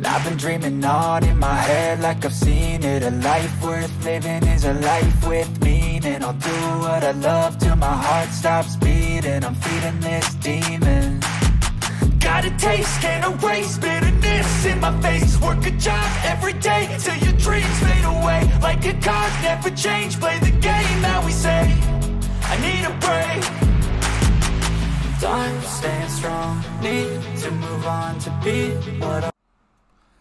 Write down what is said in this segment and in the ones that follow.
I've been dreaming on in my head like I've seen it. A life worth living is a life with meaning. I'll do what I love till my heart stops beating. I'm feeding this demon. Got a taste, can't erase bitterness in my face. Work a job every day till your dreams fade away. Like a card, never change, play the game that we say. I need a break. Time staying strong, need to move on to be what I...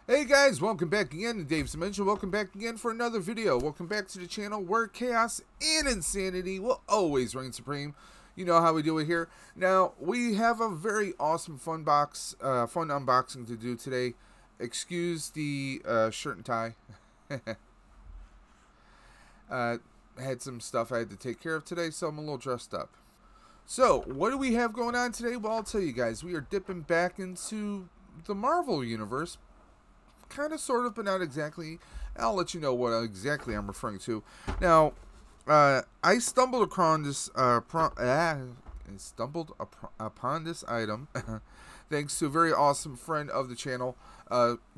Hey guys, welcome back again to Dave's Dimension. Welcome back again for another video. Welcome back to the channel where chaos and insanity will always reign supreme. You know how we do it here. Now, we have a very awesome fun unboxing to do today. Excuse the shirt and tie. Had some stuff I had to take care of today, so I'm a little dressed up. So, what do we have going on today? Well, I'll tell you guys. We are dipping back into the Marvel Universe. Kind of, sort of, but not exactly. I'll let you know what exactly I'm referring to. Now, I stumbled upon this item thanks to a very awesome friend of the channel,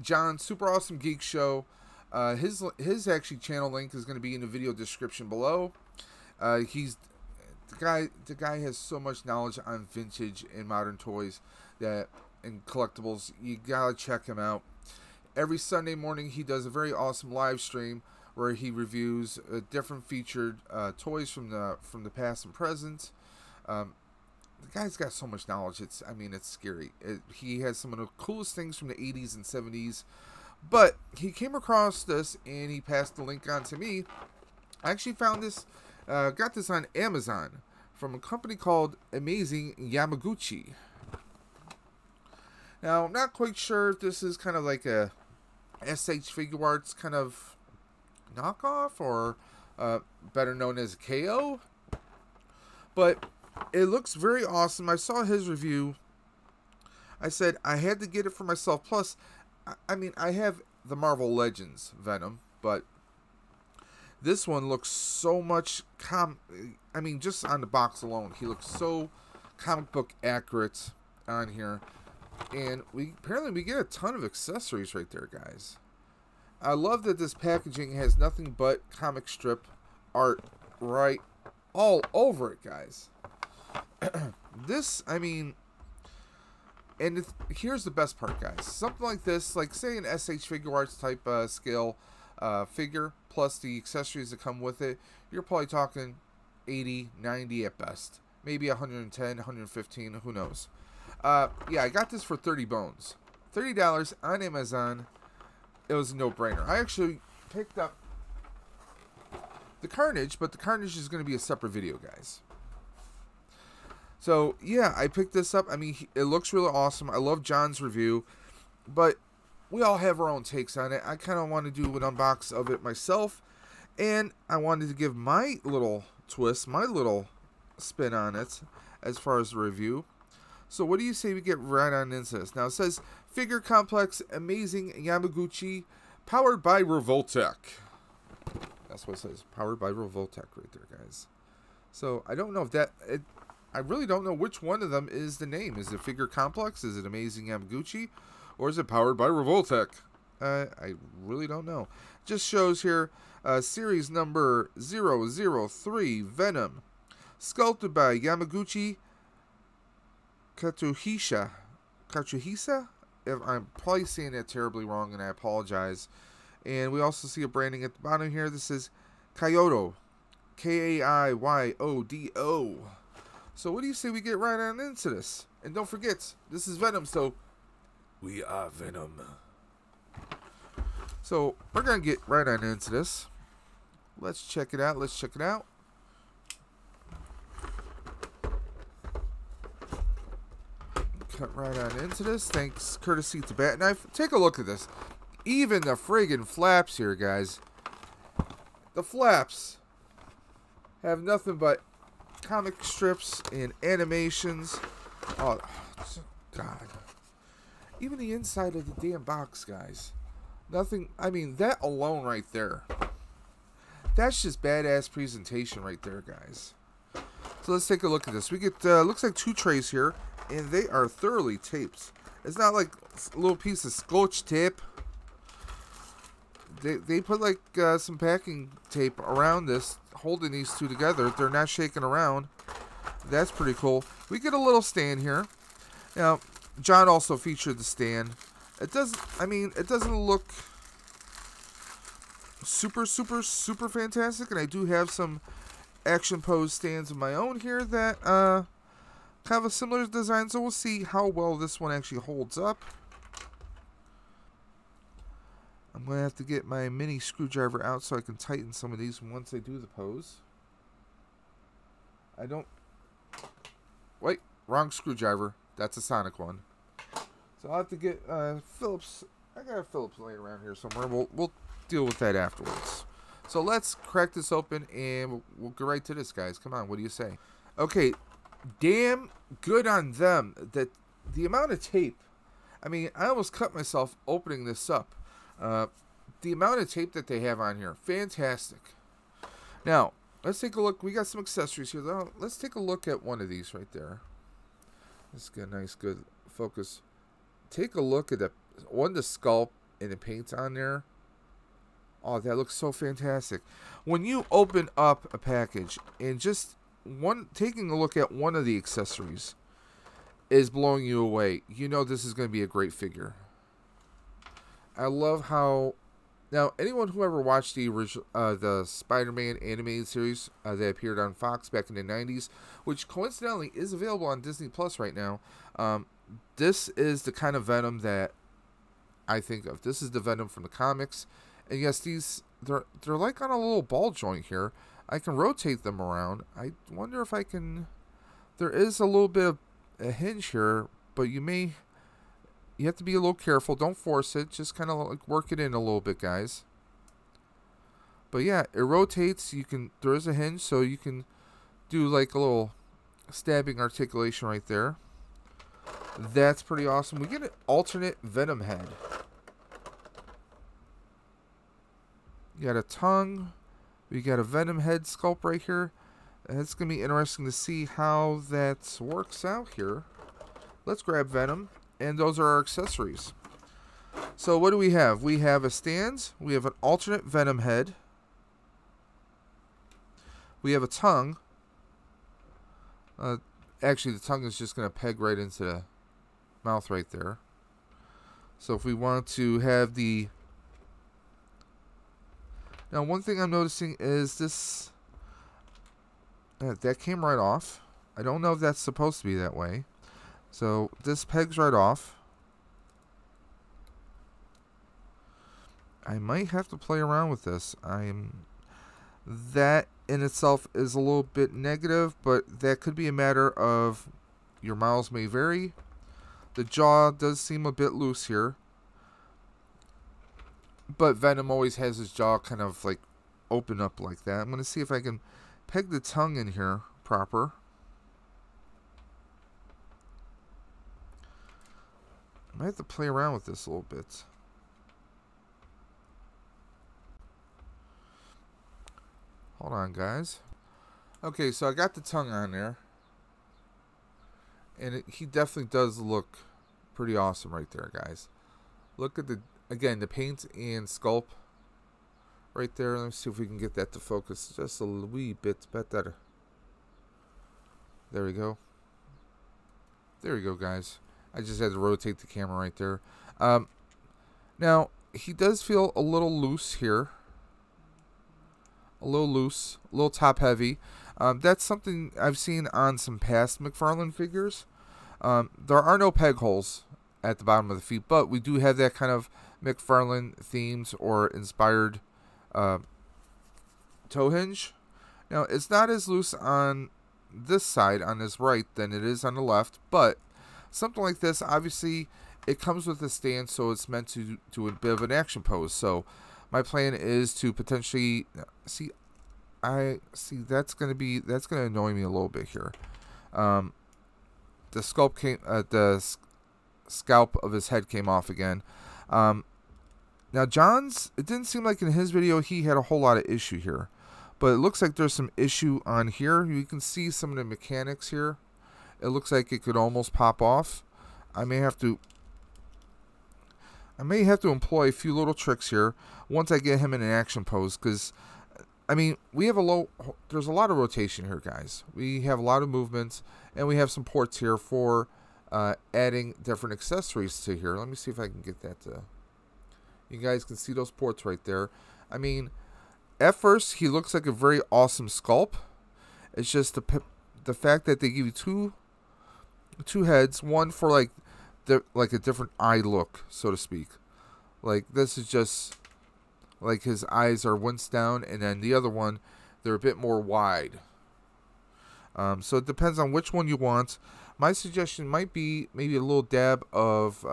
John, Super Awesome Geek Show. His actually channel link is going to be in the video description below. He's the guy has so much knowledge on vintage and modern toys and collectibles. You gotta check him out. Every Sunday morning he does a very awesome live stream where he reviews different featured toys from the past and present. The guy's got so much knowledge. It's scary. He has some of the coolest things from the 80s and 70s. But he came across this and he passed the link on to me. I actually found this, got this on Amazon from a company called Amazing Yamaguchi. Now, I'm not quite sure if this is kind of like a SH Figure Arts kind of knockoff, or better known as KO. But it looks very awesome. I saw his review. I said I had to get it for myself. Plus, I have the Marvel Legends Venom, but this one looks so much just on the box alone, he looks so comic book accurate on here. And apparently we get a ton of accessories right there, guys. I love that this packaging has nothing but comic strip art right all over it, guys. Here's the best part, guys. Something like this, like say an SH Figure Arts type scale figure, plus the accessories that come with it, you're probably talking 80, 90 at best. Maybe 110, 115, who knows. Yeah, I got this for 30 bones. $30 on Amazon. It was a no-brainer. I actually picked up the Carnage, but the Carnage is going to be a separate video, guys. So, yeah, I picked this up. It looks really awesome. I love John's review, but we all have our own takes on it. I kind of want to do an unbox of it myself, and I wanted to give my little twist, my little spin on it as far as the review. So what do you say we get right on into this? Now it says, Figure Complex Amazing Yamaguchi, powered by Revoltech. That's what it says, powered by Revoltech right there, guys. So I don't know if I really don't know which one of them is the name. Is it Figure Complex? Is it Amazing Yamaguchi? Or is it powered by Revoltech? I really don't know. Just shows here, series number 003, Venom. Sculpted by Yamaguchi Katsuhisa. If I'm probably saying that terribly wrong, and I apologize. And we also see a branding at the bottom here. This is Kaiyodo. K-A-I-Y-O-D-O. So what do you say we get right on into this? And don't forget, this is Venom, so we are Venom. So we're going to get right on into this. Let's check it out. Let's check it out. Cut right on into this. Thanks, courtesy to Bat Knife. Take a look at this. Even the friggin' flaps here, guys. The flaps have nothing but comic strips and animations. Oh, God. Even the inside of the damn box, guys. Nothing. That alone right there. That's just badass presentation right there, guys. So let's take a look at this. We get, looks like 2 trays here. And they are thoroughly taped. It's not like a little piece of scotch tape. they put like some packing tape around this, holding these two together. They're not shaking around. That's pretty cool. We get a little stand here. Now, John also featured the stand. It doesn't, I mean, it doesn't look super fantastic, and I do have some action pose stands of my own here that kind of a similar design, so we'll see how well this one actually holds up. I'm going to have to get my mini screwdriver out so I can tighten some of these once I do the pose. I don't... Wait, wrong screwdriver. That's a Sonic one. So I'll have to get Phillips. I got a Phillips laying around here somewhere. We'll deal with that afterwards. So let's crack this open and we'll go right to this, guys. Come on, what do you say? Okay, damn good on them. That the amount of tape. I mean, I almost cut myself opening this up. The amount of tape that they have on here, fantastic. Now, let's take a look. We got some accessories here. Let's take a look at one of these right there. Let's get a nice, good focus. Take a look at the sculpt and the paint on there. Oh, that looks so fantastic. When you open up a package and just taking a look at one of the accessories is blowing you away, you know this is going to be a great figure. I love how... Now, anyone who ever watched the original, the Spider-Man animated series that appeared on Fox back in the 90s, which coincidentally is available on Disney Plus right now, this is the kind of Venom that I think of. This is the Venom from the comics. And yes, they're like on a little ball joint here. I can rotate them around. I wonder if I can... There is a little bit of a hinge here, but you have to be a little careful. Don't force it. Just kind of like work it in a little bit, guys. But yeah, it rotates. There is a hinge, so you can do like a little stabbing articulation right there. That's pretty awesome. We get an alternate Venom head. You got a tongue. We got a Venom head sculpt right here. And it's going to be interesting to see how that works out here. Let's grab Venom. And those are our accessories. So what do we have? We have a stand. We have an alternate Venom head. We have a tongue. Actually, the tongue is just going to peg right into the mouth right there. So if we want to have the... Now, one thing I'm noticing is this... that came right off. I don't know if that's supposed to be that way. So this pegs right off. I might have to play around with this. That in itself is a little bit negative, but that could be a matter of your miles may vary. The jaw does seem a bit loose here. But Venom always has his jaw kind of like open up like that. I'm going to see if I can peg the tongue in here proper. I might have to play around with this a little bit. Hold on, guys. Okay, so I got the tongue on there. And he definitely does look pretty awesome right there, guys. Look at again, the paint and sculpt right there. Let me see if we can get that to focus just a wee bit better. There we go. There we go, guys. I just had to rotate the camera right there. Now, he does feel a little loose here. A little loose. A little top heavy. That's something I've seen on some past McFarlane figures. There are no peg holes at the bottom of the feet, but we do have that kind of McFarlane themes or inspired toe hinge. Now, it's not as loose on this side, on his right, than it is on the left, but something like this, obviously, it comes with a stand, so it's meant to do a bit of an action pose. So my plan is to potentially that's gonna annoy me a little bit here. The scalp of his head came off again. Now John's, it didn't seem like in his video he had a whole lot of issue here, but it looks like there's some issue on here. You can see some of the mechanics here. It looks like it could almost pop off. I may have to I may have to employ a few little tricks here once I get him in an action pose, because I mean, there's a lot of rotation here, guys. We have a lot of movements, and we have some ports here for adding different accessories to here. Let me see if I can get that to... You guys can see those ports right there. I mean, at first, he looks like a very awesome sculpt. It's just the fact that they give you two heads, one for like a different eye look, so to speak. Like, this is just like his eyes are winced down, and then the other one, they're a bit more wide. So it depends on which one you want. My suggestion might be maybe a little dab of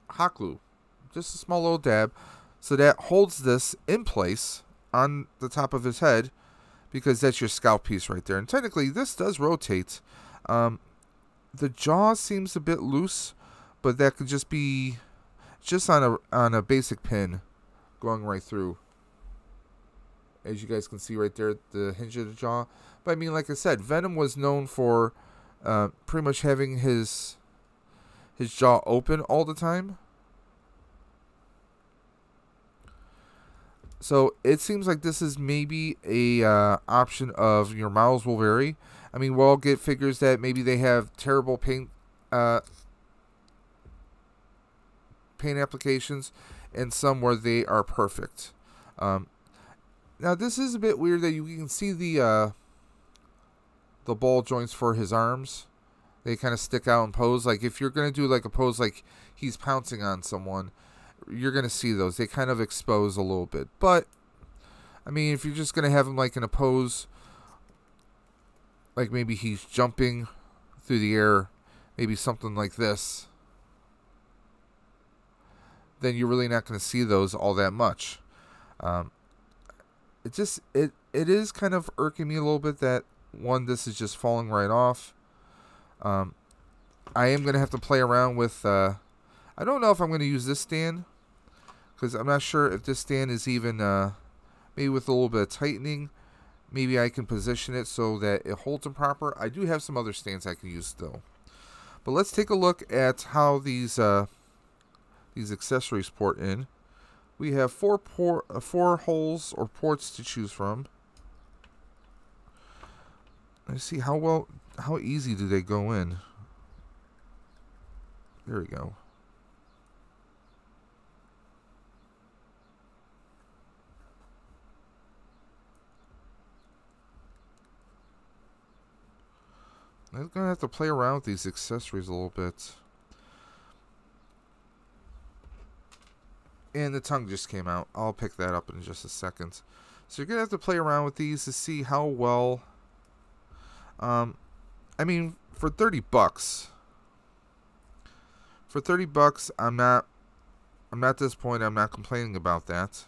hot glue. Just a small little dab, so that holds this in place on the top of his head, because that's your scalp piece right there. And technically, this does rotate. The jaw seems a bit loose, but that could just be just on a basic pin going right through. As you guys can see right there, the hinge of the jaw. But I mean, like I said, Venom was known for pretty much having his jaw open all the time. So it seems like this is maybe a option of your models will vary. I mean, we'll all get figures that maybe they have terrible paint applications, and some where they are perfect. Now this is a bit weird that you can see the ball joints for his arms. They kind of stick out in pose. Like if you're gonna do like a pose like he's pouncing on someone, you're going to see those. They kind of expose a little bit. But, I mean, if you're just going to have him like in a pose, like maybe he's jumping through the air, maybe something like this, then you're really not going to see those all that much. It is kind of irking me a little bit that, one, this is just falling right off. I am going to have to play around with... I don't know if I'm going to use this stand, because I'm not sure if this stand is even, maybe with a little bit of tightening, maybe I can position it so that it holds them proper. I do have some other stands I can use still. But let's take a look at how these accessories port in. We have four holes or ports to choose from. Let's see how easy do they go in. There we go. I'm going to have to play around with these accessories a little bit. And the tongue just came out. I'll pick that up in just a second. So you're going to have to play around with these to see how well... I mean, for 30 bucks... For 30 bucks, I'm not disappointed. I'm not complaining about that.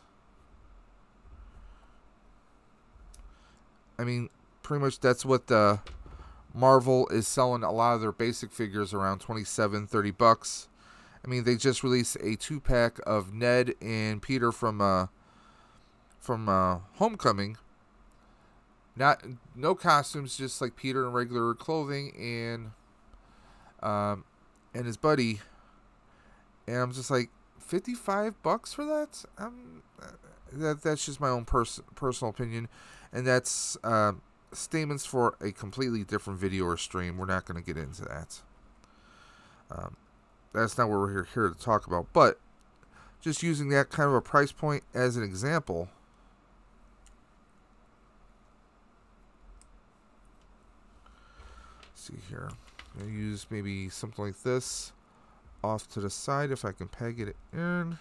I mean, pretty much that's what the... Marvel is selling a lot of their basic figures around 27, 30 bucks. I mean, they just released a 2-pack of Ned and Peter from Homecoming. No costumes, just like Peter in regular clothing and his buddy. And I'm just like, 55 bucks for that? That's just my own personal opinion, and that's statements for a completely different video or stream. We're not going to get into that. That's not what we're here to talk about. But just using that kind of a price point as an example. Let's see here. I'm going to use maybe something like this off to the side if I can peg it in.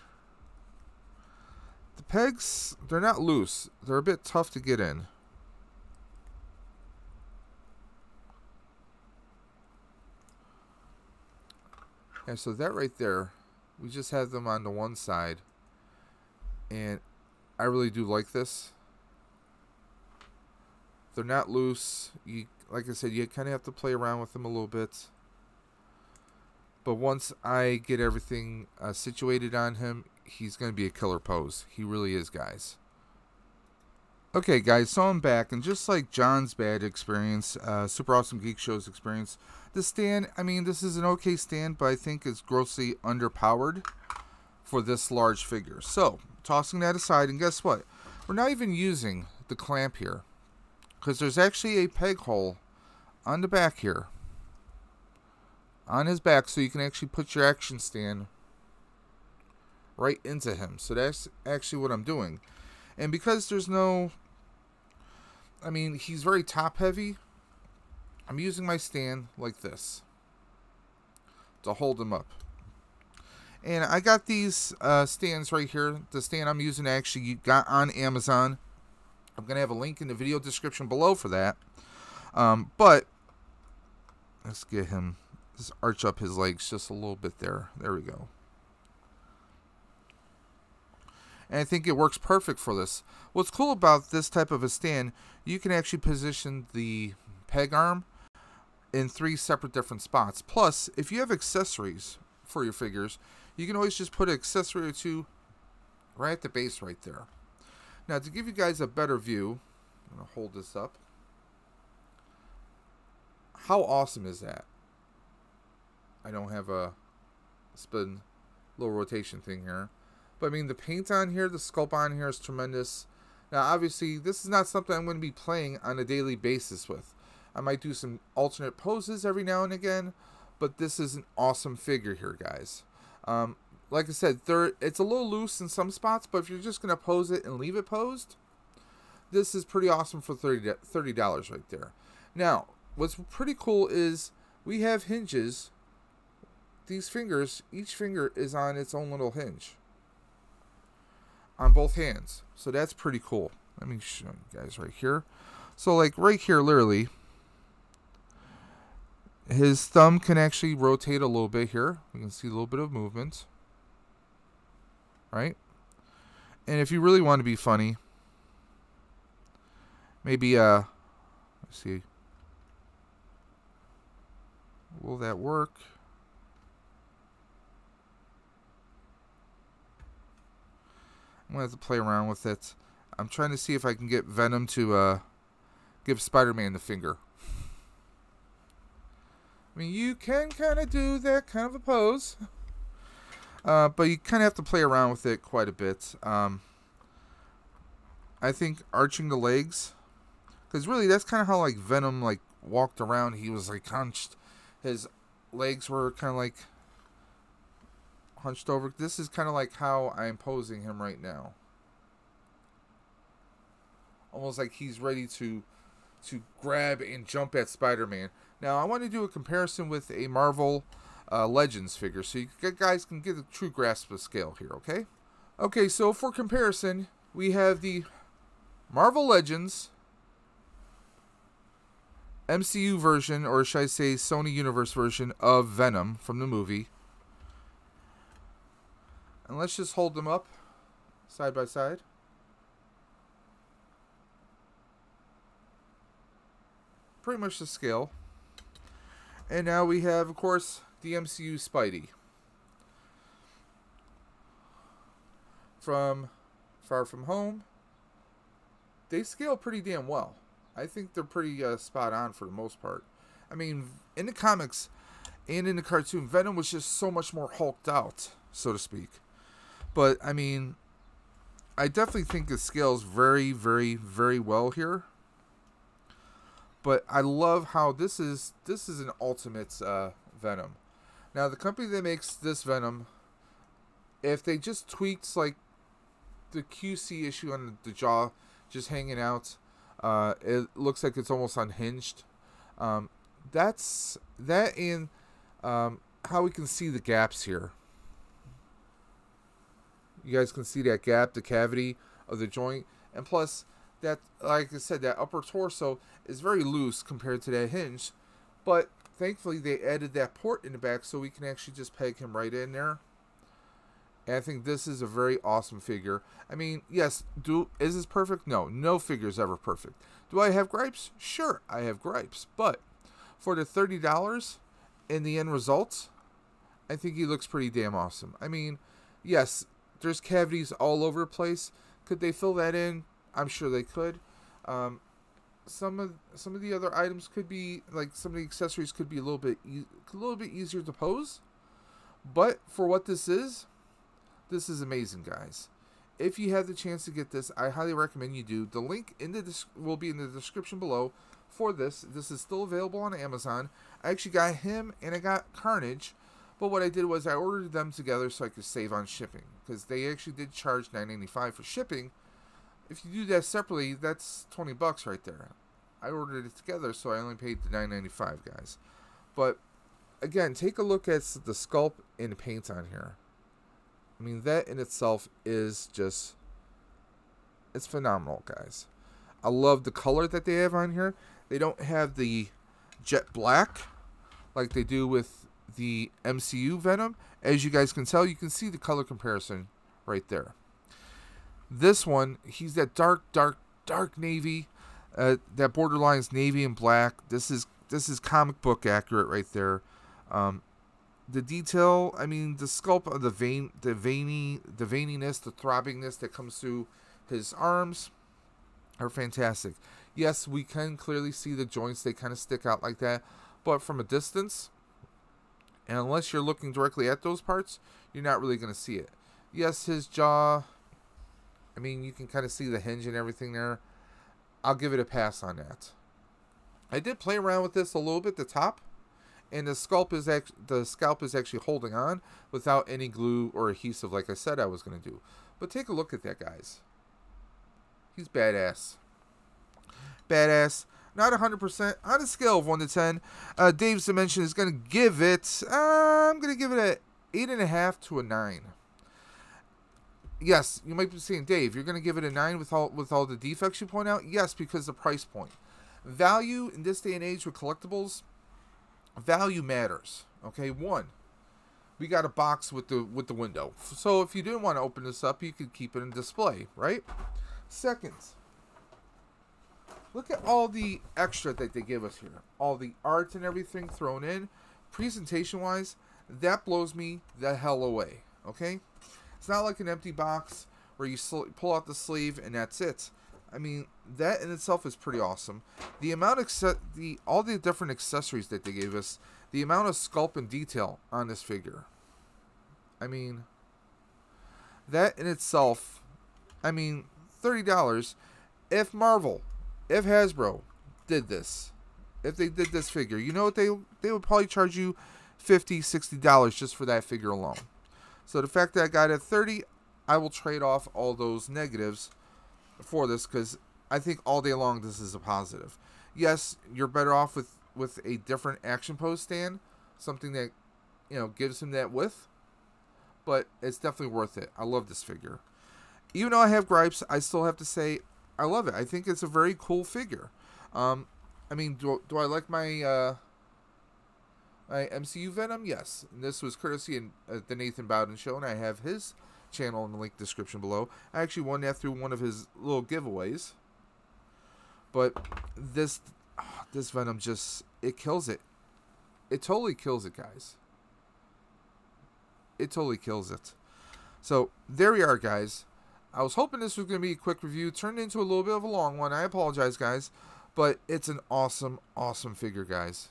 The pegs, they're not loose. They're a bit tough to get in. And so that right there, we just have them on the one side. And I really do like this. They're not loose. Like I said, you kind of have to play around with them a little bit. But once I get everything situated on him, he's going to be a killer pose. He really is, guys. Okay, guys, so I'm back, and just like John's bad experience, Super Awesome Geek Show's experience, the stand, I mean, this is an okay stand, but I think it's grossly underpowered. for this large figure. So, tossing that aside, and guess what? We're not even using the clamp here, because there's actually a peg hole on the back here, on his back, so you can actually put your action stand right into him. So that's actually what I'm doing. And because there's no, I mean, he's very top heavy, I'm using my stand like this to hold him up. And I got these stands right here. The stand I'm using actually got on Amazon. I'm going to have a link in the video description below for that. But let's get him, just arch up his legs just a little bit there. There we go. And I think it works perfect for this. What's cool about this type of a stand, you can actually position the peg arm in 3 separate different spots. Plus, if you have accessories for your figures, you can always just put an accessory or 2 right at the base right there. Now, to give you guys a better view, I'm going to hold this up. How awesome is that? I don't have a spin little rotation thing here. But I mean, the paint on here, the sculpt on here is tremendous. Now, obviously, this is not something I'm going to be playing on a daily basis with. I might do some alternate poses every now and again, but this is an awesome figure here, guys. Like I said, it's a little loose in some spots, but if you're just going to pose it and leave it posed, this is pretty awesome for $30 right there. Now, what's pretty cool is we have hinges. These fingers, each finger is on its own little hinge on both hands. So that's pretty cool. Let me show you guys right here. So like right here, literally, his thumb can actually rotate a little bit here. You can see a little bit of movement. Right? And if you really want to be funny, maybe, let's see. Will that work? I'm going to have to play around with it. I'm trying to see if I can get Venom to give Spider-Man the finger. I mean, you can kind of do that kind of a pose. But you kind of have to play around with it quite a bit. I think arching the legs, because really that's kind of how like Venom like walked around. He was like hunched. His legs were kind of like hunched over. This is kind of like how I'm posing him right now. Almost like he's ready to grab and jump at Spider-Man. Now I want to do a comparison with a Marvel Legends figure, so you guys can get a true grasp of scale here, okay? Okay, so for comparison, we have the Marvel Legends MCU version, or should I say Sony Universe version of Venom from the movie. And let's just hold them up side by side. Pretty much the scale. And now we have, of course, the MCU Spidey from Far From Home. They scale pretty damn well. I think they're pretty spot on for the most part. I mean, in the comics and in the cartoon, Venom was just so much more hulked out, so to speak. But, I mean, I definitely think it scales very, very, very well here. But I love how this is an ultimate Venom. Now, the company that makes this Venom, if they just tweaked like the QC issue on the jaw just hanging out, it looks like it's almost unhinged. That's that, and how we can see the gaps here. You guys can see that gap, the cavity of the joint, and plus that, like I said, that upper torso is very loose compared to that hinge, but thankfully they added that port in the back so we can actually just peg him right in there. And I think this is a very awesome figure. I mean, yes, is this perfect? No, no figure is ever perfect. Do I have gripes? Sure, I have gripes, but for the $30 in the end result, I think he looks pretty damn awesome. I mean, yes, there's cavities all over the place. Could they fill that in? I'm sure they could. Some of the other items could be, like, some of the accessories could be a little bit easier to pose. But for what this is, This is amazing, guys. If you have the chance to get this, I highly recommend you do. The link will be in the description below for this. This is still available on Amazon. I actually got him and I got Carnage, but what I did was I ordered them together so I could save on shipping, because they actually did charge $9.95 for shipping. If you do that separately, that's $20 right there. I ordered it together, so I only paid the $9.95, guys. But again, take a look at the sculpt and paint on here. I mean, that in itself is just, it's phenomenal, guys. I love the color that they have on here. They don't have the jet black like they do with the MCU Venom. As you guys can tell, you can see the color comparison right there. This one, he's that dark navy. That borderline's navy and black. This is comic book accurate right there. The detail, I mean, the sculpt of the veininess, the throbbingness that comes through his arms are fantastic. Yes, we can clearly see the joints. They kind of stick out like that. But from a distance, and unless you're looking directly at those parts, you're not really going to see it. Yes, his jaw, I mean, you can kind of see the hinge and everything there. I'll give it a pass on that. I did play around with this a little bit, the top. And the scalp is actually holding on without any glue or adhesive like I said I was going to do. But take a look at that, guys. He's badass. Badass. Not 100%. On a scale of 1 to 10, Dave's Dimension is going to give it, I'm going to give it a 8.5 to a 9. Yes, you might be saying, Dave, you're going to give it a 9 with all the defects you point out? Yes, because the price point. Value in this day and age with collectibles, value matters. Okay, one, we got a box with the window, so if you didn't want to open this up, you could keep it in display, right? Second, look at all the extra that they give us here, all the art and everything thrown in. Presentation wise, that blows me the hell away. Okay, it's not like an empty box where you pull out the sleeve and that's it. I mean, that in itself is pretty awesome. The amount of all the different accessories that they gave us, the amount of sculpt and detail on this figure. I mean, that in itself, I mean, $30. If Marvel, if Hasbro did this, if they did this figure, you know what they would probably charge you $50, $60 just for that figure alone. So the fact that I got it at $30, I will trade off all those negatives for this, because I think all day long this is a positive. Yes, you're better off with a different action pose stand, something that, you know, gives him that width, but it's definitely worth it. I love this figure. Even though I have gripes, I still have to say I love it. I think it's a very cool figure. I mean, do I like my my MCU Venom? Yes. And this was courtesy in the Nathan Bowden show, and I have his channel in the link description below. I actually won that through one of his little giveaways. But this Venom just, it kills it. It totally kills it, guys. It totally kills it. So there we are, guys. I was hoping this was going to be a quick review. Turned into a little bit of a long one. I apologize, guys. But it's an awesome, awesome figure, guys.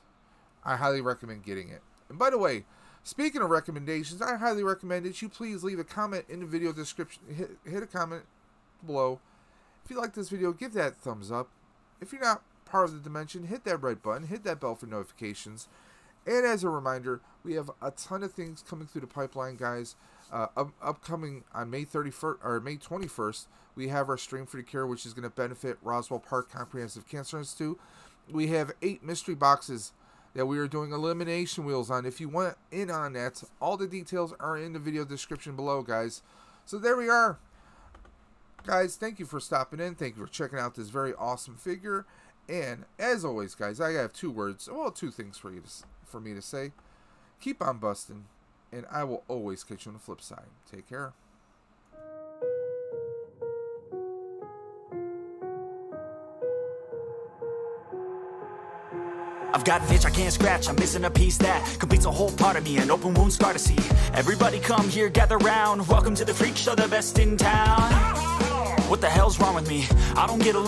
I highly recommend getting it. And by the way, speaking of recommendations, I highly recommend that you please leave a comment in the video description. Hit a comment below. If you like this video, give that a thumbs up. If you're not part of the Dimension, hit that red button. Hit that bell for notifications. And as a reminder, we have a ton of things coming through the pipeline, guys. Upcoming on May 31st or May 21st, we have our Stream for the Cure, which is going to benefit Roswell Park Comprehensive Cancer Institute. We have 8 mystery boxes that we are doing elimination wheels on. If you want in on that, all the details are in the video description below, guys. So there we are. Guys, thank you for stopping in. Thank you for checking out this very awesome figure. And as always, guys, I have 2 words, well, 2 things for me to say. Keep on busting, and I will always catch you on the flip side. Take care. I've got an itch I can't scratch, I'm missing a piece that completes a whole part of me, an open wound scar to see. Everybody come here, gather round, welcome to the freak show, the best in town. What the hell's wrong with me? I don't get along.